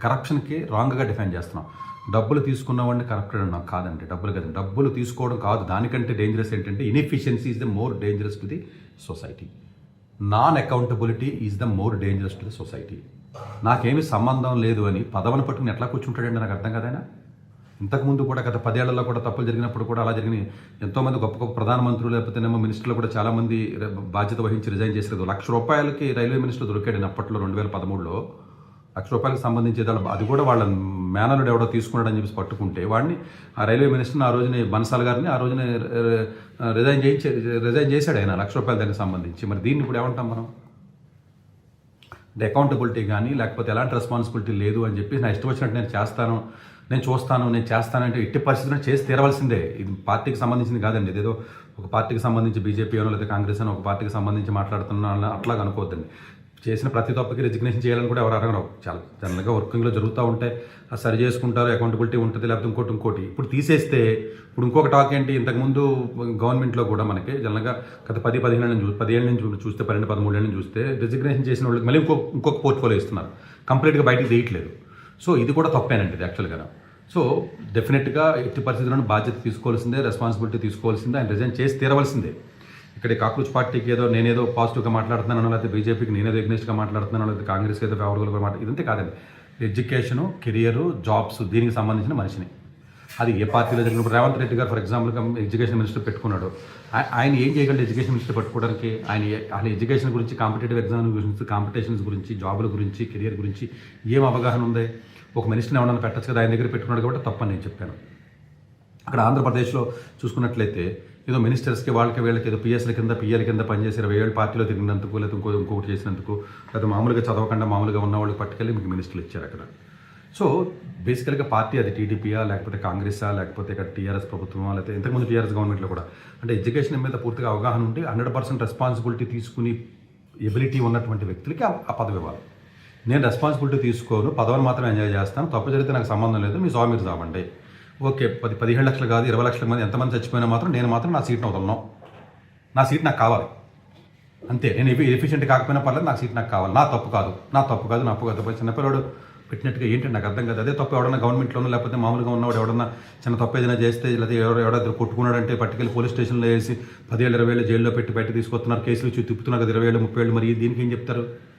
కరప్షన్కి రాంగ్గా డిఫైన్ చేస్తున్నాం. డబ్బులు తీసుకున్నవాడిని కరప్టెడ్ అన్నాం. కాదండి, డబ్బులు కదండి. డబ్బులు తీసుకోవడం కాదు, దానికంటే డేంజరస్ ఏంటంటే inefficiency is the more dangerous to the society. Non accountability is the more dangerous to the society. నాకేమీ సంబంధం లేదు అని పదవిని పట్టుకుని ఎట్లా కూర్చుంటాడండి, నాకు అర్థం కాదైనా. ఇంతకుముందు కూడా గత 10 ఏళ్లలో కూడా తప్పులు జరిగినప్పుడు కూడా అలా జరిగినాయి. ఎంతోమంది గొప్ప గొప్ప ప్రధానమంత్రులు లేకపోతేనేమో మినిస్టర్లు కూడా చాలామంది బాధ్యత వహించి రిజైన్ చేశారు. ₹1,00,000 రైల్వే మినిస్టర్ దొరికాడు అప్పట్లో 2013లో. ₹1,00,000 సంబంధించి అది కూడా వాళ్ళ మేనలుడు ఎవడో తీసుకున్నాడని చెప్పేసి పట్టుకుంటే వాడిని, ఆ రైల్వే మినిస్టర్ని ఆ రోజున బన్సాల్ గారిని ఆ రోజున రిజైన్ చేశాడు ఆయన ₹1,00,000 దానికి సంబంధించి. మరి దీన్ని ఇప్పుడు ఏమంటాం మనం? అకౌంటబిలిటీ కానీ లేకపోతే ఎలాంటి రెస్పాన్సిబిలిటీ లేదు అని చెప్పి నా ఇష్టం వచ్చినట్టు నేను చేస్తానంటే ఎట్టి పరిస్థితుల్లో చేసి తీరవలసిందే. ఇది పార్టీకి సంబంధించింది కాదండి. ఇదేదో ఒక పార్టీకి సంబంధించి బీజేపీ అనో లేదా కాంగ్రెస్ అని ఒక పార్టీకి సంబంధించి మాట్లాడుతున్నా అట్లాగా అనుకోవద్దండి. చేసిన ప్రతి తప్పుకి రెజిగ్నేషన్ చేయాలని కూడా ఎవరు అడగరు. చాలా జనరల్గా వర్కింగ్లో జరుగుతూ ఉంటాయి, అది సరి చేసుకుంటారు, అకౌంటబిలిటీ ఉంటుంది, లేకపోతే ఇంకోటి. ఇప్పుడు తీసేస్తే ఇప్పుడు ఇంకొక టాక్ ఏంటి, ఇంతకుముందు గవర్నమెంట్లో కూడా మనకి జనరల్గా గత 10 ఏళ్ళ నుంచి చూస్తే 12-13 ఏళ్ళ నుంచి చూస్తే రెజిగ్నేషన్ చేసిన వాళ్ళకి మళ్ళీ ఇంకొక పోర్ట్ఫోలియో ఇస్తున్నారు, కంప్లీట్గా బయటికి తీయట్లేదు. సో ఇది కూడా తప్పేనండి ఇది యాక్చువల్గా. సో డెఫినెట్గా ఎట్టి పరిస్థితులను బాధ్యత తీసుకోవాల్సిందే, రెస్పాన్సిబిలిటీ తీసుకోవాల్సిందే, ఆయన రిజైన్ చేసి తీరవలసిందే. ఇక్కడ కాక్రోచ్ పార్టీకి నేనేదో పాజిటివ్గా మాట్లాడుతున్నాను, లేకపోతే బీజేపీకి నేనేదో ఎగ్నెస్ట్గా మాట్లాడుతున్నాను, లేకపోతే కాంగ్రెస్కి ఏదో ఫేవరబుల్గా ఇదంతే కాదండి. ఎడ్యుకేషను, కెరియరు, జాబ్స్ దీనికి సంబంధించిన మనిషిని. అది ఏ పార్టీలో జరిగినప్పుడు రేవంత్ రెడ్డి గారు ఫర్ ఎగ్జాంపుల్గా ఎడ్యుకేషన్ మినిస్టర్ పెట్టుకున్నాడు. ఆయన ఏం చేయగలడు ఎడ్యుకేషన్ మినిస్టర్ పెట్టుకోవడానికి? ఆయన ఎడ్యుకేషన్ గురించి, కాంపిటేటివ్ ఎగ్జామ్ గురించి, కాంపిటీషన్స్ గురించి, జాబుల గురించి, కెరియర్ గురించి ఏం అవగాహన ఉంది? ఒక మినిస్టర్ని ఎవరైనా పెట్టచ్చు కదా, ఆయన దగ్గర పెట్టుకున్నాడు కాబట్టి తప్పని నేను చెప్పాను. అక్కడ ఆంధ్రప్రదేశ్లో చూసుకున్నట్లయితే ఏదో మినిస్టర్స్కి వీళ్ళకి ఏదో పిఎస్ల కింద పనిచేసి 20 ఏళ్ళు పార్టీలో తిరిగినందుకు, లేదా ఇంకొకటి చేసినందుకు, లేదా మామూలుగా చదవకుండా మామూలుగా ఉన్న వాళ్ళకి పట్టుకెళ్ళి మీకు మినిస్టర్లు ఇచ్చారు అక్కడ. సో బేసికల్గా పార్టీ అది టీడీపీయా లేకపోతే కాంగ్రెసా లేకపోతే ఇక్కడ టీఆర్ఎస్ ప్రభుత్వమా, లేకపోతే ఇంతకుముందు టీఆర్ఎస్ గవర్నమెంట్లో కూడా అంటే ఎడ్యుకేషన్ మీద పూర్తిగా అవగాహన ఉండి 100% రెస్పాన్సిబిలిటీ తీసుకుని ఎబిలిటీ ఉన్నటువంటి వ్యక్తులకి ఆ పదవి ఇవ్వాలి. నేను రెస్పాన్సిబిలిటీ తీసుకోను, పదవిని మాత్రం ఎంజాయ్ చేస్తాను, తప్పు జరిగితే నాకు సంబంధం లేదు, మీ మీరు చావండి. ఓకే, 15 లక్షలు కాదు 20 లక్షల మంది ఎంతమంది చచ్చిపోయినా మాత్రం నేను మాత్రం నా సీట్ని వదలను. నా సీట్ నాకు కావాలి అంతే. నేను ఎఫిషియెంట్ కాకపోయినా పర్లేదు, నా సీట్ నాకు కావాలి. నా తప్పు కాదు. చిన్నపిల్లడు పెట్టినట్టుగా ఏంటంటే నాకు అర్థం కాదు. అదే తప్పు ఎవడన్నా గవర్నమెంట్లోనో లేకపోతే మామూలుగా ఉన్నవాడు ఎవడన్నా చిన్న తప్పు ఏదైనా చేస్తే, లేదా ఎవడో కొట్టుకున్నాడంటే పట్టుకెళ్ళి పోలీస్ స్టేషన్లో వేసి 10 ఏళ్ళు 20 ఏళ్ళు జైల్లో పెట్టి బయట తీసుకొస్తున్నారు, కేసులు తిప్పుతున్నారు కదా 20 ఏళ్ళు 30 ఏళ్ళు. మరి దీనికి ఏం చెప్తారు?